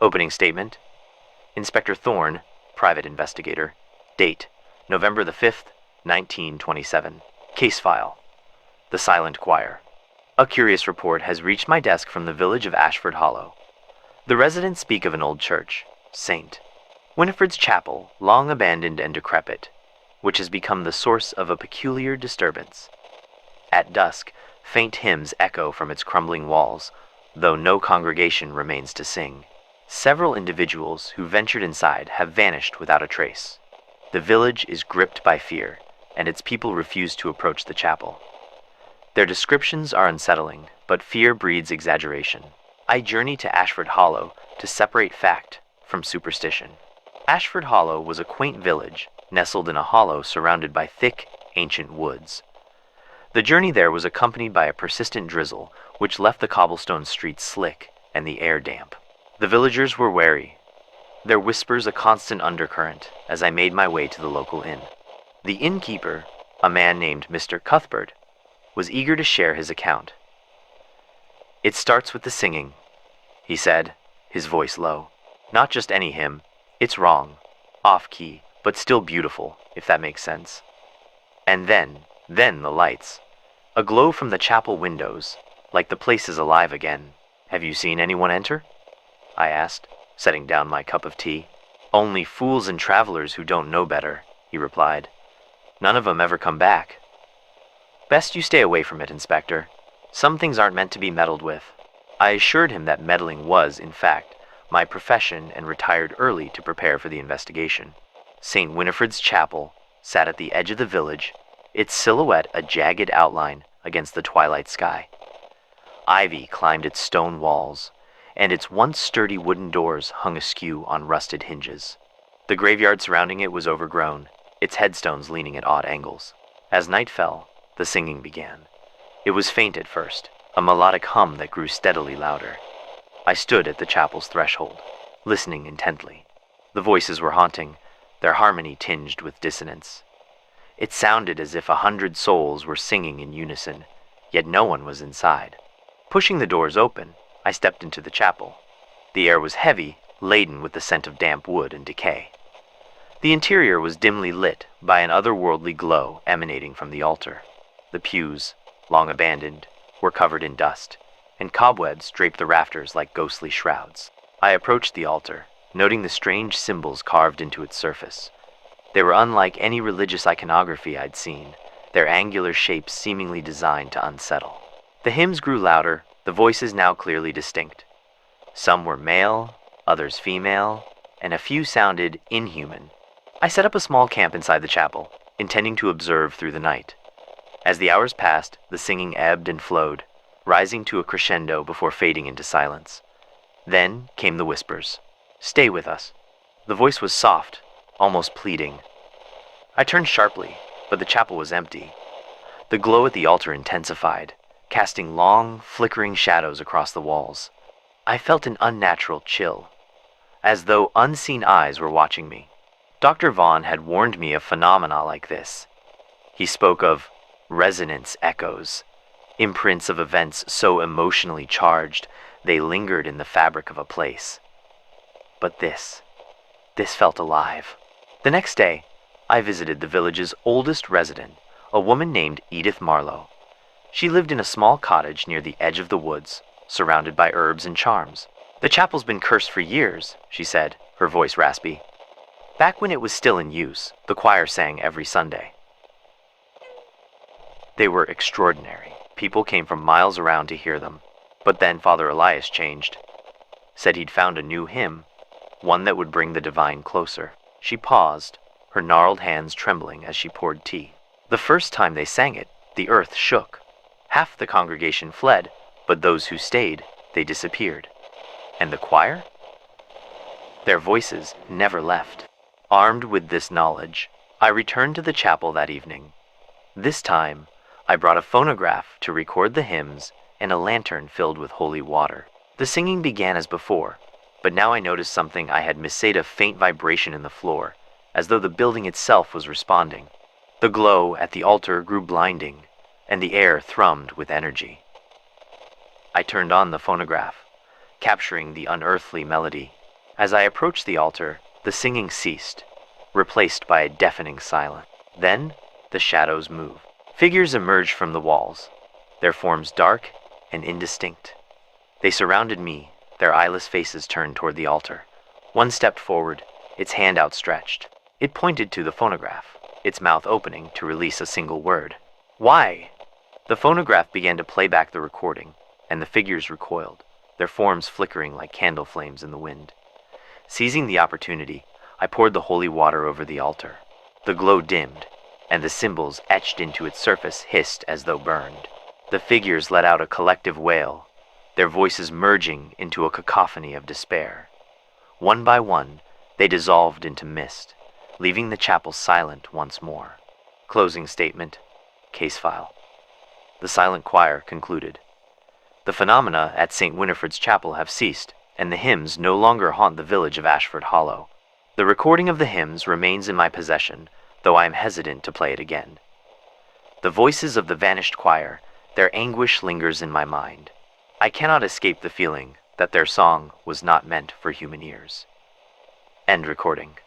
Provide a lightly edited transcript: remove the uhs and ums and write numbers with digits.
Opening statement. Inspector Thorne, private investigator. Date, November the 5th, 1927. Case file. The Silent Choir. A curious report has reached my desk from the village of Ashford Hollow. The residents speak of an old church, St. Winifred's chapel, long abandoned and decrepit, which has become the source of a peculiar disturbance. At dusk, faint hymns echo from its crumbling walls, though no congregation remains to sing. Several individuals who ventured inside have vanished without a trace. The village is gripped by fear, and its people refuse to approach the chapel. Their descriptions are unsettling, but fear breeds exaggeration. I journey to Ashford Hollow to separate fact from superstition. Ashford Hollow was a quaint village, nestled in a hollow surrounded by thick, ancient woods. The journey there was accompanied by a persistent drizzle, which left the cobblestone streets slick and the air damp. The villagers were wary, their whispers a constant undercurrent as I made my way to the local inn. The innkeeper, a man named Mr. Cuthbert, was eager to share his account. "It starts with the singing," he said, his voice low. "Not just any hymn. It's wrong, off-key, but still beautiful, if that makes sense. And then the lights. A glow from the chapel windows, like the place is alive again." "Have you seen anyone enter?" I asked, setting down my cup of tea. "Only fools and travelers who don't know better," he replied. "None of 'em ever come back." "Best you stay away from it, Inspector. Some things aren't meant to be meddled with." I assured him that meddling was, in fact, my profession and retired early to prepare for the investigation. St. Winifred's chapel sat at the edge of the village, its silhouette a jagged outline against the twilight sky. Ivy climbed its stone walls, and its once sturdy wooden doors hung askew on rusted hinges. The graveyard surrounding it was overgrown, its headstones leaning at odd angles. As night fell, the singing began. It was faint at first, a melodic hum that grew steadily louder. I stood at the chapel's threshold, listening intently. The voices were haunting, their harmony tinged with dissonance. It sounded as if 100 souls were singing in unison, yet no one was inside. Pushing the doors open, I stepped into the chapel. The air was heavy, laden with the scent of damp wood and decay. The interior was dimly lit by an otherworldly glow emanating from the altar. The pews, long abandoned, were covered in dust, and cobwebs draped the rafters like ghostly shrouds. I approached the altar, noting the strange symbols carved into its surface. They were unlike any religious iconography I'd seen, their angular shapes seemingly designed to unsettle. The hymns grew louder, the voices now clearly distinct. Some were male, others female, and a few sounded inhuman. I set up a small camp inside the chapel, intending to observe through the night. As the hours passed, the singing ebbed and flowed, rising to a crescendo before fading into silence. Then came the whispers. "Stay with us." The voice was soft, almost pleading. I turned sharply, but the chapel was empty. The glow at the altar intensified, casting long, flickering shadows across the walls. I felt an unnatural chill, as though unseen eyes were watching me. Dr. Vaughan had warned me of phenomena like this. He spoke of resonance echoes, imprints of events so emotionally charged they lingered in the fabric of a place. But this felt alive. The next day, I visited the village's oldest resident, a woman named Edith Marlowe. She lived in a small cottage near the edge of the woods, surrounded by herbs and charms. "The chapel's been cursed for years," she said, her voice raspy. "Back when it was still in use, the choir sang every Sunday. They were extraordinary. People came from miles around to hear them. But then Father Elias changed. Said he'd found a new hymn, one that would bring the divine closer." She paused, her gnarled hands trembling as she poured tea. "The first time they sang it, the earth shook. Half the congregation fled, but those who stayed, they disappeared. And the choir? Their voices never left." Armed with this knowledge, I returned to the chapel that evening. This time, I brought a phonograph to record the hymns and a lantern filled with holy water. The singing began as before, but now I noticed something I had missed: a faint vibration in the floor, as though the building itself was responding. The glow at the altar grew blinding, and the air thrummed with energy. I turned on the phonograph, capturing the unearthly melody. As I approached the altar, the singing ceased, replaced by a deafening silence. Then, the shadows moved. Figures emerged from the walls, their forms dark and indistinct. They surrounded me, their eyeless faces turned toward the altar. One stepped forward, its hand outstretched. It pointed to the phonograph, its mouth opening to release a single word. Why? The phonograph began to play back the recording, and the figures recoiled, their forms flickering like candle flames in the wind. Seizing the opportunity, I poured the holy water over the altar. The glow dimmed, and the symbols etched into its surface hissed as though burned. The figures let out a collective wail, their voices merging into a cacophony of despair. One by one, they dissolved into mist, leaving the chapel silent once more. Closing statement. Case file. The silent choir concluded. The phenomena at St. Winifred's chapel have ceased, and the hymns no longer haunt the village of Ashford Hollow. The recording of the hymns remains in my possession, though I am hesitant to play it again. The voices of the vanished choir, their anguish lingers in my mind. I cannot escape the feeling that their song was not meant for human ears. End recording.